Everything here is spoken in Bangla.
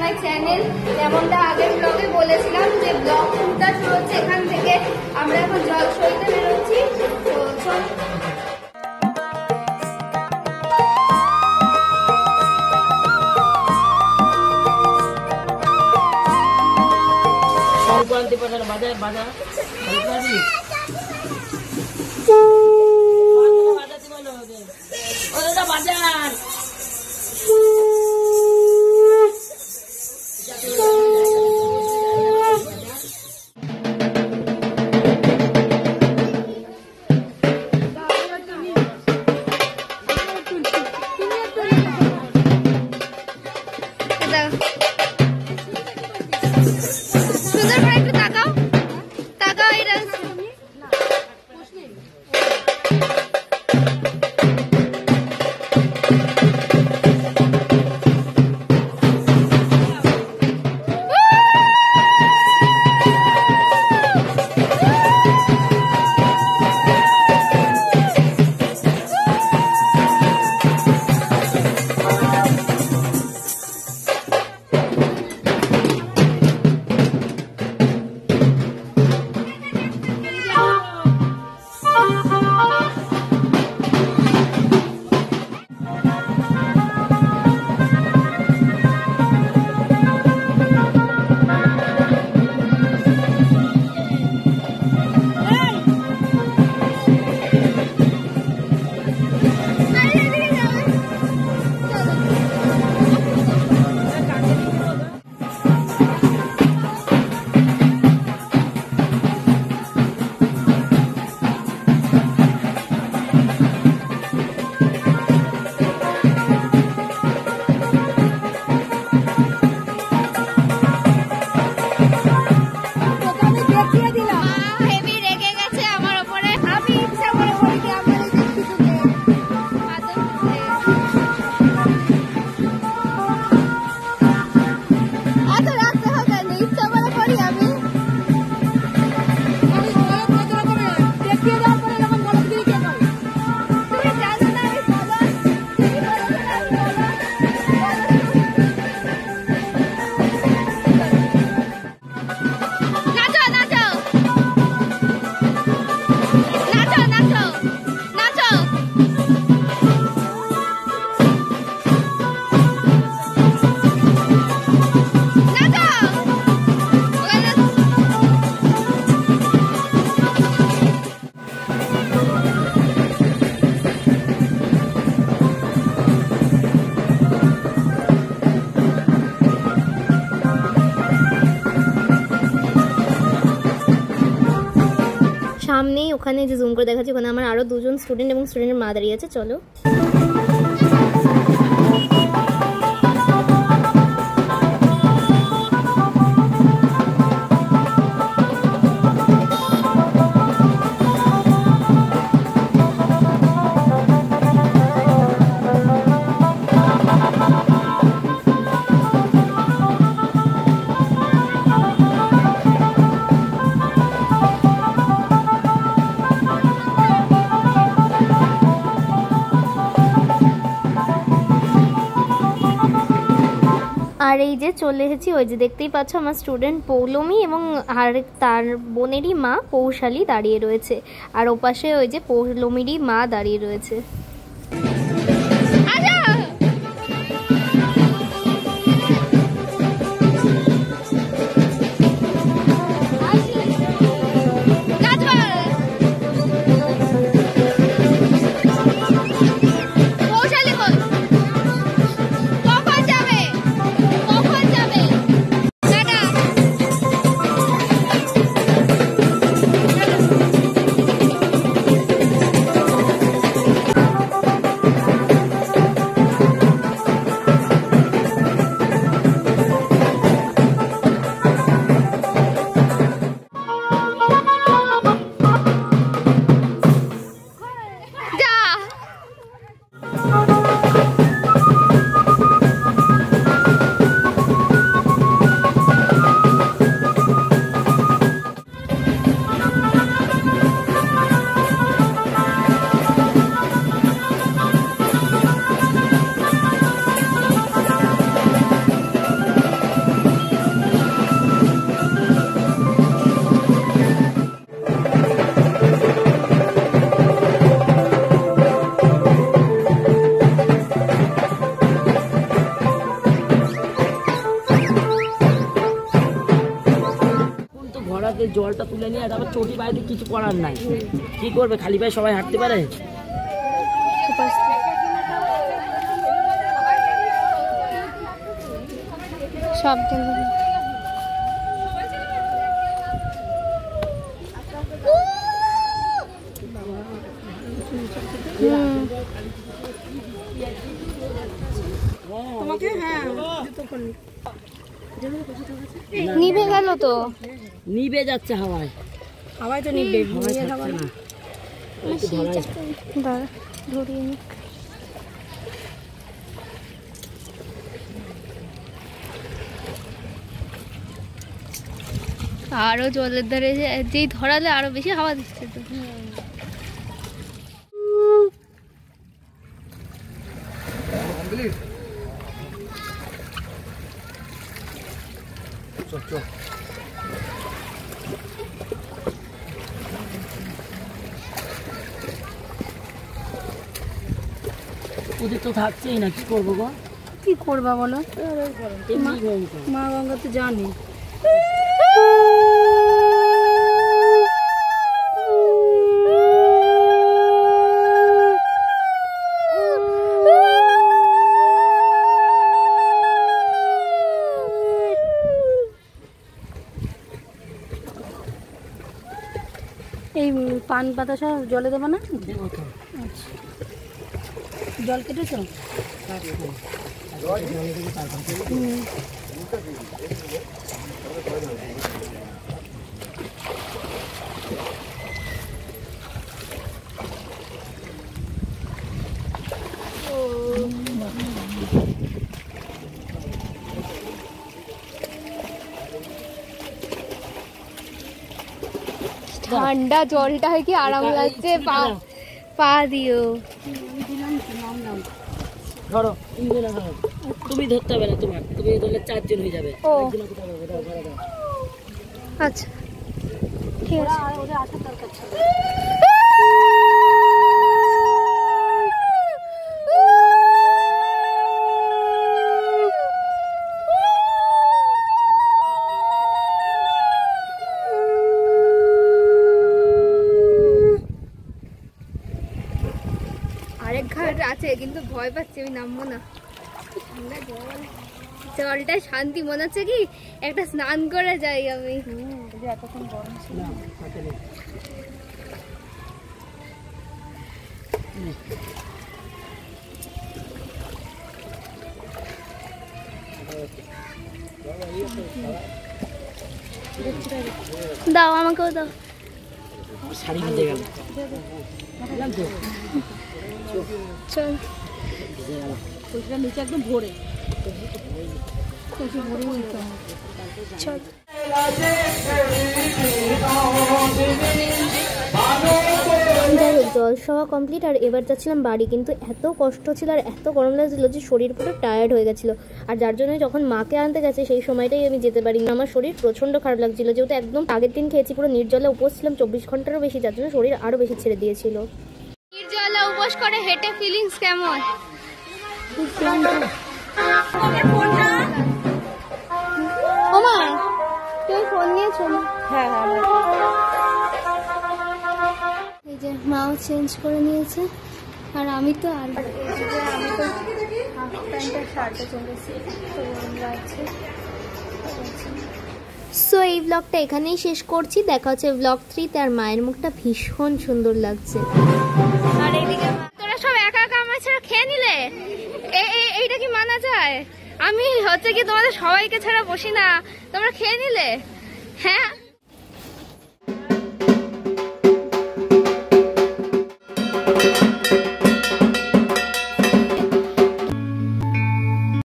My channel. যেমনটা আগের ব্লগে বলেছিলাম যে ব্লগ শুরুটা শুরু হচ্ছে এখান থেকে। আমরা এখন জল সইতে বেরোচ্ছি, তো চল। সামনেই ওখানে যে জুম করে দেখাচ্ছি ওখানে আমার আরো দুজন স্টুডেন্ট এবং স্টুডেন্টের মা দাঁড়িয়ে আছে। চলো। আর এই যে চলে এসেছি, ওই যে দেখতেই পাচ্ছ আমার স্টুডেন্ট পৌলমী এবং আর তার বোনেরই মা পৌশালী দাঁড়িয়ে রয়েছে, আর ওপাশে ওই যে পৌলমীরই মা দাঁড়িয়ে রয়েছে। থেকে জলটা তুলে নিয়ে তারপর চটি পায়ে দিয়ে কিছু করার নাই। কি করবে, খালি পায়ে সবাই হাঁটতে পারে? সব নিভে গেল তো, নিভে যাচ্ছে হাওয়ায়, হাওয়ায় তো নিভে না। ধরিয়ে নি। আরো জলের ধারে যেই ধরালে আরো বেশি হাওয়া দিচ্ছে তো। ওদের তো থাকছেই না, কি করবো গো? কি করবা বলো? মা গঙ্গা তো জানে। এই পান পাতা সব জলে দেবো না? দেবো তো। আচ্ছা, জল কেটেছো? ঠান্ডা জলটা হয় কি আরাম লাগছে, পা দিও। ধরো তুমি ধরতে হবে না, তোমার তুমি ধরলে 4 জন হয়ে যাবে। আচ্ছা ঠিক আছে। ওদের আসার দরকার ছিল। আরেক ঘাট আছে কিন্তু ভয় পাচ্ছি, আমি নামবো না। ঠান্ডা জল, জলটা শান্তি মনে হচ্ছে কি একটা স্নান করে যাই আমি। এতক্ষণ গরম ছিল। দাও, আমাকেও দাও। শাড়ি ভিজে গেল। চল নিচে একদম ভরে চল। জল খাওয়া কমপ্লিট, আর এবার যাচ্ছিলাম বাড়ি। কিন্তু এত কষ্ট ছিল আর এত গরম লাগছিল যে শরীর পুরো টায়ার্ড হয়ে গেছিলো। আর যার জন্য যখন মাকে আনতে গেছে সেই সময়টাই আমি যেতে পারিনি। আমার শরীর প্রচণ্ড খারাপ লাগছিল, যেহেতু একদম আগের দিন খেয়েছি, পুরো নির্জলে উপোস ছিলাম 24 ঘন্টারও বেশি, যার জন্য শরীর আরও বেশি ছেড়ে দিয়েছিল। নির্জলা উপোস করে হেঁটে ফিলিংস কেমন? ওমা তুমি ফোন নিয়েছো? হ্যাঁ হ্যাঁ। এই যে মাও চেঞ্জ করে নিয়েছে, আর আমি তো হাফ প্যান্ট আর শার্টে চলেছি, তো গরম লাগছে। সো এই ব্লগটা এখানেই শেষ করছি, দেখা হচ্ছে ব্লগ 3-তে। আর মায়ের মুখটা ভীষণ সুন্দর লাগছে। আর এইদিকে তোরা সব একা একা আমার ছাড়া খেয়ে নিলে, এইটা কি মানা যায়? আমি হচ্ছে কি তোমাদের সবাইকে ছাড়া বসি না, তোমরা খেয়ে নিলে? হ্যাঁ।